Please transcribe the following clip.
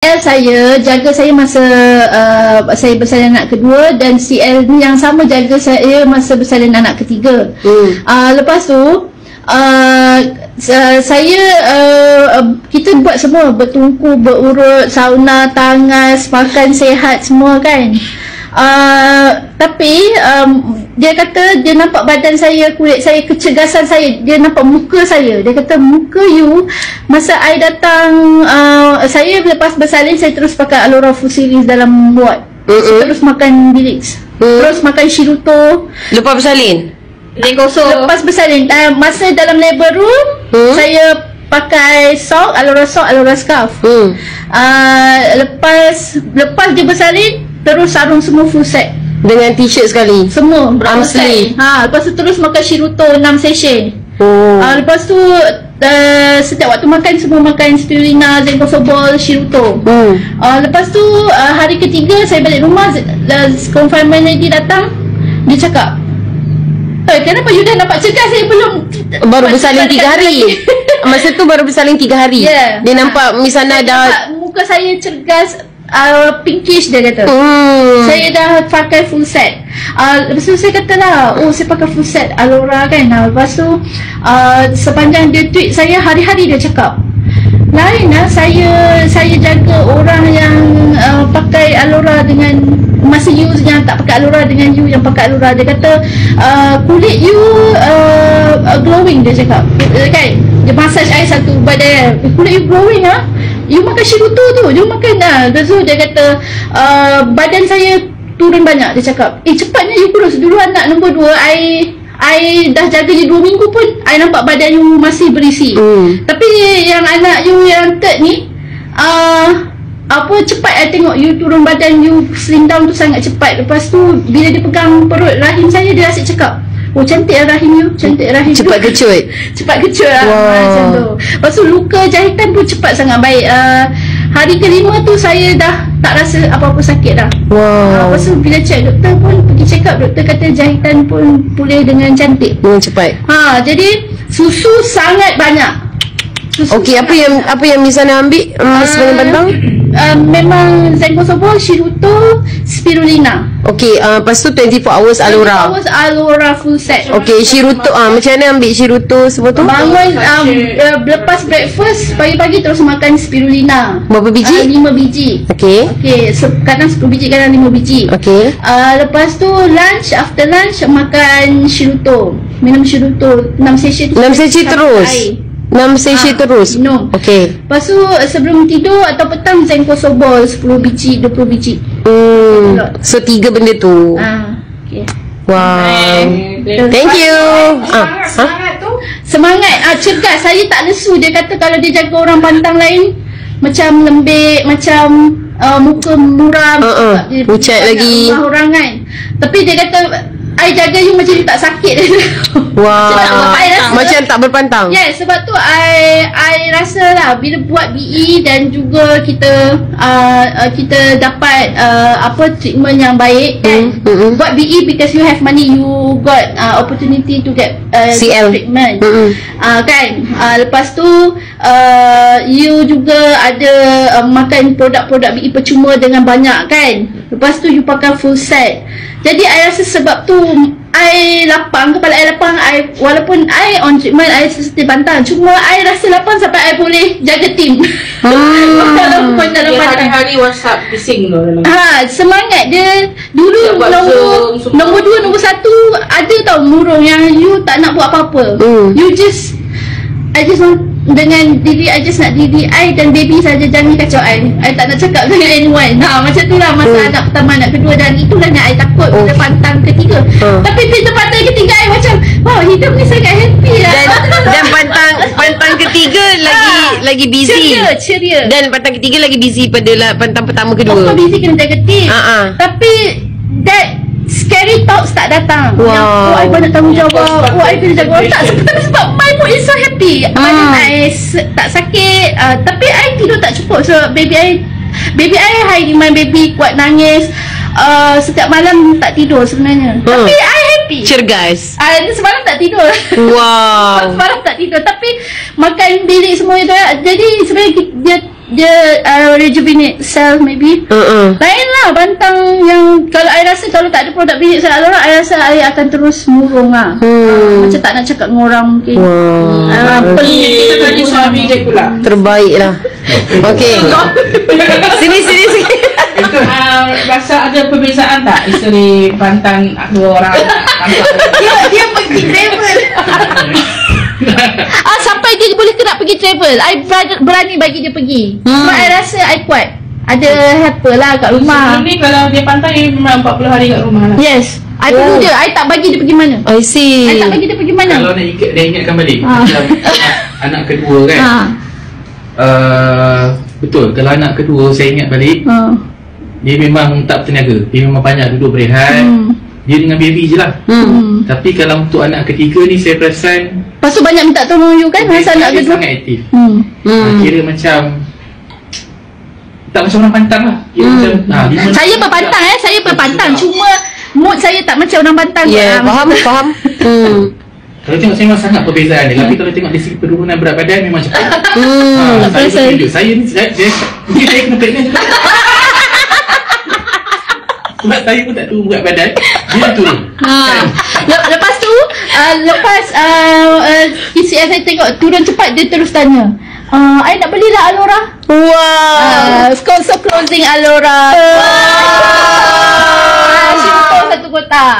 saya jaga saya masa saya bersalin anak kedua, dan CL ni yang sama jaga saya masa bersalin anak ketiga. Lepas tu saya kita buat semua, bertungku, berurut, sauna, tangas, makan sihat semua kan. Tapi dia kata dia nampak badan saya, kulit saya, kecergasan saya, dia nampak muka saya. Dia kata muka you masa I datang, saya lepas bersalin saya terus pakai Alora Full Series dalam ward. Terus makan Bilix, terus makan Shiruto. Lepas bersalin? Lepas bersalin, masa dalam labor room saya pakai sok, Alora Scarf. Lepas dia bersalin terus sarung semua full set dengan t-shirt sekali, semua arm sleeve. Lepas tu terus makan Shiruto 6 session. Lepas tu setiap waktu makan semua makan spirulina, zenkosobol, Shiruto. Lepas tu hari ketiga saya balik rumah, confinement lady datang, dia cakap, kenapa you dah nampak cergas? Saya belum, baru bersalin 3 hari. Masa tu baru bersalin 3 hari. Dia nampak misalnya dah muka saya cergas, pinkish dia kata. Saya dah pakai full set. Lepas tu saya kata lah, saya pakai full set Alora kan. Lepas tu sepanjang dia tweet saya, hari-hari dia cakap, lain lah saya jaga orang yang pakai Alora dengan masa you yang tak pakai Alora dengan you yang pakai Alora. Dia kata kulit you glowing, dia cakap kan. Dia massage air satu badan, kulit you glowing lah. You makan Shiruto tu, you makan dah. Lepas tu dia kata badan saya turun banyak. Dia cakap, cepatnya you kurus. Dulu anak nombor 2 I dah jaga je 2 minggu pun I nampak badan you masih berisi. Tapi yang anak you yang third ni cepat I tengok you turun badan, you slim down tu sangat cepat. Lepas tu bila dia pegang perut rahim saya, dia asyik cakap, cantik lah rahim you, cantik rahim. Cepat kecut. Cepat kecut lah. Macam tu. Lepas tu luka jahitan pun cepat sangat baik. Hari kelima tu saya dah tak rasa apa-apa sakit dah. Lepas tu bila check doktor pun, pergi check up, doktor kata jahitan pun pulih dengan cantik, dengan cepat. Jadi susu sangat banyak. Okey, apa yang misalnya ambil sepanjang pantang? Memang zenkosobol, Shiruto, spirulina. Okey, lepas tu 24 hours Alora. 24 hours Alora full set. Okey, Shiruto macam mana ambil Shiruto semua tu? Bangun lepas breakfast pagi-pagi terus makan spirulina. Berapa biji? 5 biji. Okey. Kadang 10 biji, kadang 5 biji. Okey. Lepas tu after lunch makan Shiruto. Minum Shiruto 6 session. 6 session terus. 6 session terus. Minum. Okey. Lepas tu sebelum tidur atau petang zenkosobol 10 biji, 20 biji. So 3 benda tu. Okay. Wow. Thank you. Semangat cergas. Saya tak lesu. Dia kata kalau dia jaga orang pantang lain macam lembik, macam muka muram, pucat lagi orang kan. Tapi dia kata I jaga you macam you tak sakit. Macam tak berpantang. Sebab tu I rasa lah bila buat BE dan juga kita dapat treatment yang baik kan. Buat BE because you have money, you got opportunity to get CL treatment. Kan. Lepas tu you juga ada makan produk-produk BE percuma dengan banyak kan. Lepas tu you pakai full set. Jadi I rasa sebab tu I lapang, kepala I lapang. Walaupun I on treatment, I seperti pantang, cuma I rasa lapang sampai I boleh jaga tim. Walaupun dalam pantang hari-hari WhatsApp bising tu. Semangat dia. Dulu nombor 2, nombor 1 ada tau murung yang you tak nak buat apa-apa. You just I just want dengan diri, I just nak diri I dan baby saja, jangan kacau I tak nak cakap dengan anyone. Macam tu lah masa anak pertama, anak kedua, dan itulah yang I takut bila pantang ketiga. Tapi bila pantang ketiga I macam, wow, hidup ni sangat happy lah. Dan pantang ketiga lagi busy. Ceria. Dan pantang ketiga lagi busy pada pantang pertama kedua. Busy kena jaga tim. Tapi that scary thoughts tak datang. Yang I banyak tanggungjawab, I kena jaga orang. Tak, sebab my mood is so happy. Badan I tak sakit, tapi I tidur tak cukup. So baby I high demand, baby kuat nangis. Setiap malam tak tidur sebenarnya. Tapi I happy. Cergas. Semalam tak tidur. Wow. Semalam tak tidur. Tapi makan bilik semua itu. Jadi sebenarnya dia rejuvenate cell maybe. Lain lah bantang yang kalau I rasa kalau tak ada produk bilik sel Alora, I rasa I akan terus murung lah. Macam tak nak cakap dengan orang mungkin. Kita tanya suami dia pula. Terbaik lah. Okey. Sini. Itu rasa ada perbezaan tak isteri bantang dua orang? Dia pergi travel. Sampai dia boleh nak pergi travel, I berani bagi dia pergi. Sebab I rasa I kuat. Ada helper lah kat rumah. Sebelum ni kalau dia pantai memang 40 hari kat rumah lah. Yes, I perlu dia. I tak bagi dia pergi mana. I see. I tak bagi dia pergi mana. Kalau dia ingatkan balik macam anak kedua kan. Betul, kalau anak kedua saya ingat balik, dia memang tak bertenaga. Dia memang banyak duduk berehat. Dia dengan baby je lah. Tapi kalau untuk anak ketiga ni saya perasan lepas tu banyak minta tolong you kan masa anak kedua. Sangat aktif. Kira macam tak macam orang pantang lah. Kira macam saya berpantang saya berpantang. Cuma mood saya tak macam orang pantang. Faham. Kalau tengok saya memang sangat perbezaan dia. Tapi kalau tengok dari segi penurunan berat badan memang cepat. Saya tunjuk. Saya mungkin saya kena pregnant juga. Sebab saya pun tak turun berat badan, dia turun. Lepas tu lepas PCS saya tengok turun cepat, dia terus tanya, I nak belilah Alora. Sponsor closing Alora. Simple satu kotak.